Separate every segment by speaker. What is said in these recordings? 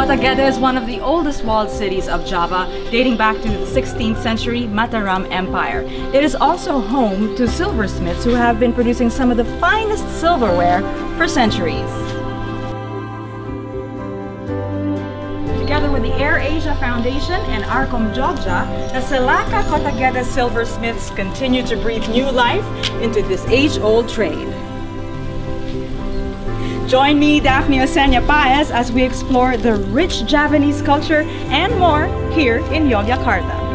Speaker 1: Kotagede is one of the oldest walled cities of Java, dating back to the 16th century Mataram Empire. It is also home to silversmiths who have been producing some of the finest silverware for centuries. Together with the AirAsia Foundation and Arkom Jogja, the Selaka Kotagede silversmiths continue to breathe new life into this age-old trade. Join me, Daphne Paez, as we explore the rich Javanese culture and more here in Yogyakarta.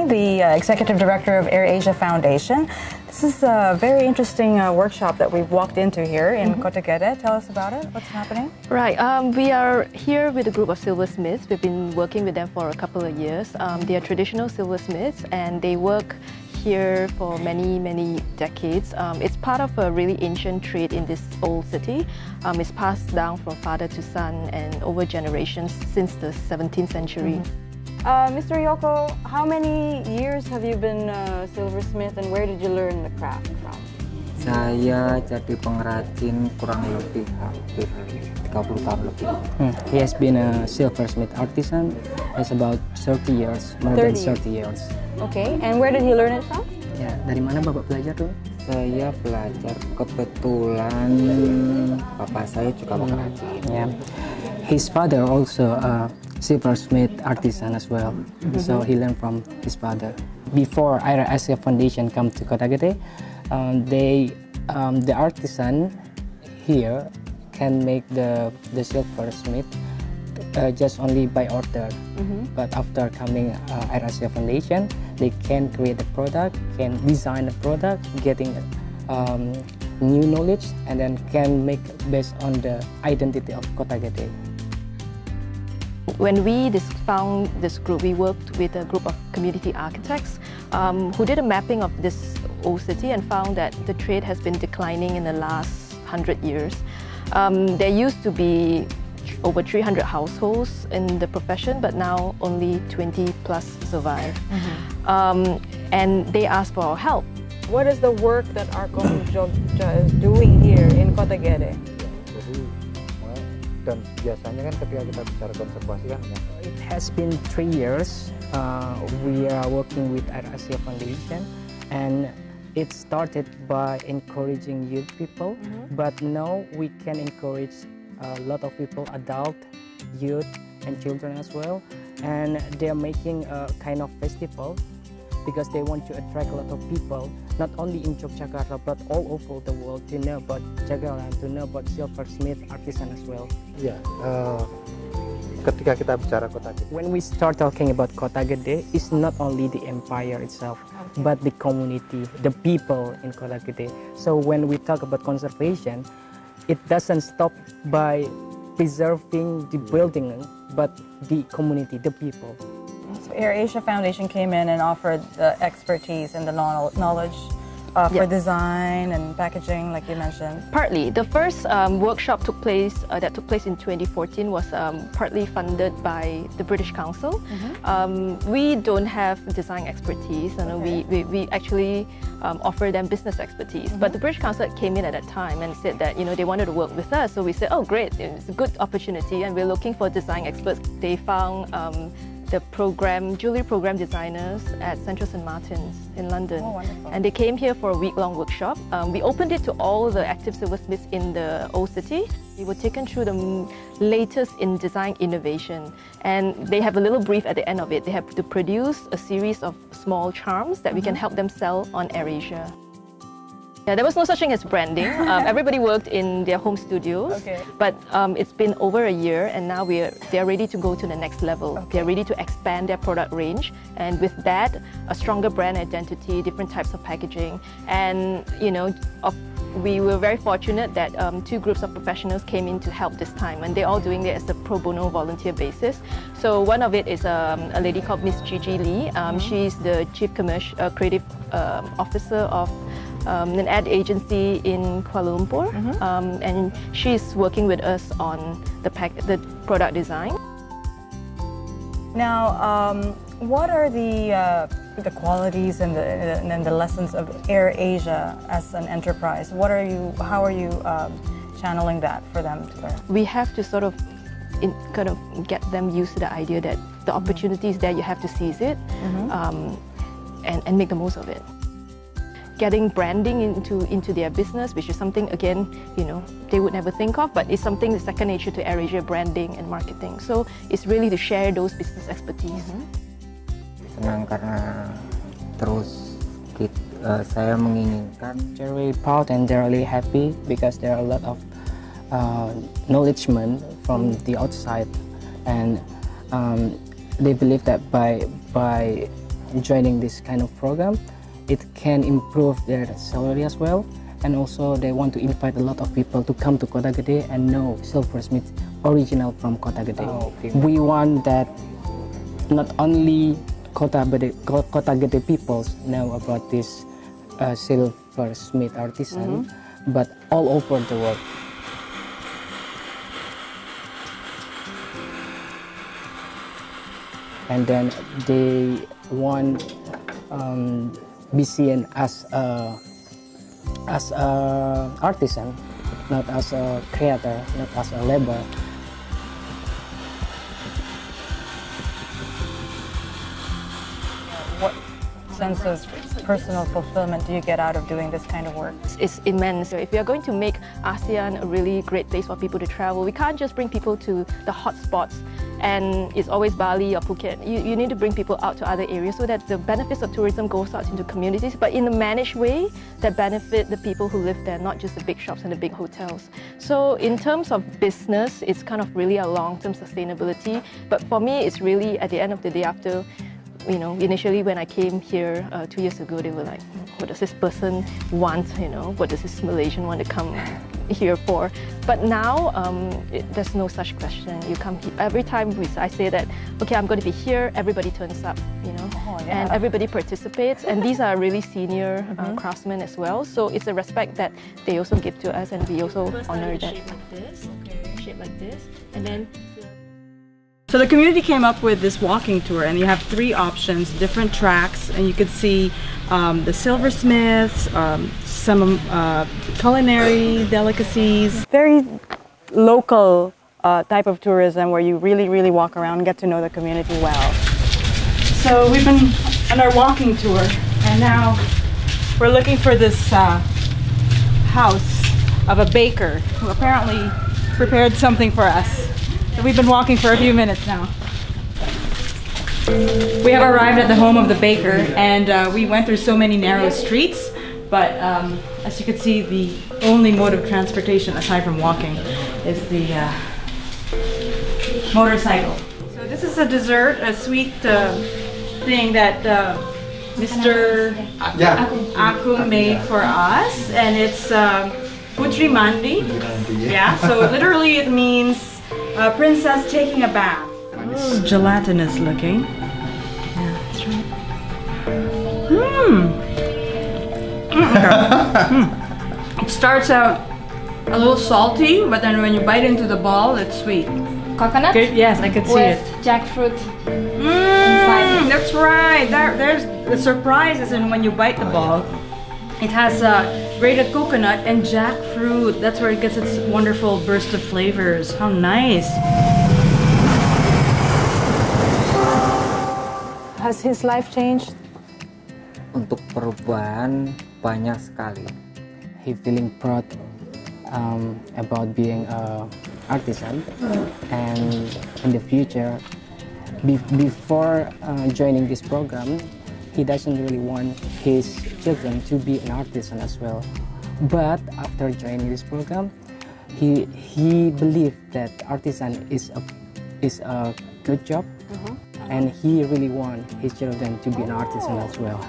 Speaker 1: The Executive Director of AirAsia Foundation. This is a very interesting workshop that we've walked into here in Kotagede. Tell us about it. What's happening?
Speaker 2: Right. We are here with a group of silversmiths. We've been working with them for a couple of years. They are traditional silversmiths and they work here for many decades. It's part of a really ancient trade in this old city. It's passed down from father to son and over generations since the 17th century.
Speaker 1: Mr. Yoko, how many years have you been a silversmith and where did you learn the craft from?
Speaker 3: Saya jadi pengrajin kurang lebih hampir 30 tahun lebih.
Speaker 4: He has been a silversmith artisan. It's about 30 years, more than 30 years.
Speaker 1: Okay, and where did he learn it from?
Speaker 4: Ya, dari mana Bapak belajar tuh?
Speaker 3: Saya belajar kebetulan bapak saya juga pengrajin.
Speaker 4: Yeah. His father also silversmith artisan as well, so he learned from his father. Before AirAsia Foundation come to Kotagede, the artisan here can make the silversmith just only by order. But after coming AirAsia Foundation, they can create a product, can design a product, getting new knowledge, and then can make based on the identity of Kotagede.
Speaker 2: When we found this group, we worked with a group of community architects who did a mapping of this old city and found that the trade has been declining in the last 100 years. There used to be over 300 households in the profession, but now only 20 plus survive. And they asked for our help.
Speaker 1: What is the work that Arkom Jogja is doing here in Kotagede?
Speaker 3: Dan biasanya kan ketika kita bicara konservasi kan
Speaker 4: it has been 3 years we are working with AirAsia Foundation, and it started by encouraging youth people, but now we can encourage a lot of people, adult, youth and children as well, and they are making a kind of festival because they want to attract a lot of people, not only in Yogyakarta but all over the world, to know about Jakarta, to know about silversmith artisan as well.
Speaker 3: Yeah, ketika kita bicara Kotagede,
Speaker 4: when we start talking about Kotagede, it's not only the empire itself, but the community, the people in Kotagede. So when we talk about conservation, it doesn't stop by preserving the building, but the community, the people.
Speaker 1: So AirAsia Foundation came in and offered the expertise and the knowledge for design and packaging, like you mentioned.
Speaker 2: Partly. The first workshop took place in 2014 was partly funded by the British Council. We don't have design expertise, and we actually offer them business expertise. But the British Council came in at that time and said that they wanted to work with us. So we said, oh great, it's a good opportunity, and we're looking for design experts. They found the jewelry program designers at Central St. Martin's in London.
Speaker 1: Oh, wonderful.
Speaker 2: And they came here for a week-long workshop. We opened it to all the active silversmiths in the old city. We were taken through the latest in design innovation, and they have a little brief at the end of it. They have to produce a series of small charms that we can help them sell on AirAsia. Yeah, there was no such thing as branding. Everybody worked in their home studios, but it's been over a year, and now they're ready to go to the next level. They're ready to expand their product range, and with that, a stronger brand identity, different types of packaging, and we were very fortunate that two groups of professionals came in to help this time, and they're all doing it as a pro bono volunteer basis. So one of it is a lady called Miss Gigi Lee. She's the Chief Creative Officer of an ad agency in Kuala Lumpur, and she's working with us on the product design.
Speaker 1: Now, what are the qualities and the lessons of AirAsia as an enterprise? How are you channeling that for them to learn?
Speaker 2: We have to sort of kind of get them used to the idea that the opportunity is there, you have to seize it, and make the most of it. Getting branding into their business, which is something, again, they would never think of, but it's something that's second nature to AirAsia, branding and marketing. So it's really to share those business expertise.
Speaker 3: Senang karena terus saya menginginkan.
Speaker 4: They're really proud and they're really happy because there are a lot of knowledgement from the outside, and they believe that by joining this kind of program, it can improve their salary as well, and also they want to invite a lot of people to come to Kotagede and know silversmith original from Kotagede. We want that not only Kotagede people know about this silversmith artisan, but all over the world. And then they want be seen as a artisan, not as a creator, not as a labor.
Speaker 1: What sense of personal fulfillment do you get out of doing this kind of work?
Speaker 2: It's immense. If we are going to make ASEAN a really great place for people to travel, we can't just bring people to the hot spots and it's always Bali or Phuket. You need to bring people out to other areas so that the benefits of tourism goes out into communities, but in a managed way that benefit the people who live there, not just the big shops and the big hotels. So in terms of business, it's kind of really a long-term sustainability, but for me, it's really at the end of the day after, initially when I came here 2 years ago, they were like, what does this person want, what does this Malaysian want to come here for? But now, there's no such question. You come here, every time I say that, okay, I'm going to be here, everybody turns up, and everybody participates, and these are really senior craftsmen as well, so it's a respect that they also give to us, and we also honor that. Shape like this, shape like this, and then
Speaker 1: so the community came up with this walking tour, and you have 3 options, different tracks, and you could see the silversmiths, some culinary delicacies. Very local type of tourism where you really walk around and get to know the community well. So we've been on our walking tour, and now we're looking for this house of a baker who apparently prepared something for us. We've been walking for a few minutes now. We have arrived at the home of the baker, and we went through so many narrow streets, but as you can see, the only mode of transportation aside from walking is the motorcycle. So this is a dessert, a sweet thing that Mr. Akung made for us, and it's Putri Mandi. Yeah, so literally it means princess taking a bath. It's gelatinous looking. Yeah, that's right. It starts out a little salty, but then when you bite into the ball, it's sweet.
Speaker 5: Coconut?
Speaker 1: Good? Yes, I could see it.
Speaker 5: Jackfruit inside.
Speaker 1: That's right. There's the surprise is in when you bite the ball. It has grated coconut and jackfruit. That's where it gets its wonderful burst of flavors. How nice.
Speaker 6: has his life changed?
Speaker 3: Untuk perubahan banyak sekali.
Speaker 4: He feeling proud about being an artisan, and in the future, before joining this program, he doesn't really want his children to be an artisan as well. But after joining this program, he believed that artisan is a good job, and he really want his children to be an artisan as well.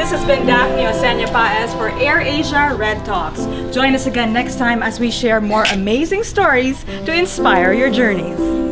Speaker 1: This has been Daphne Paez for AirAsia Red Talks. Join us again next time as we share more amazing stories to inspire your journeys.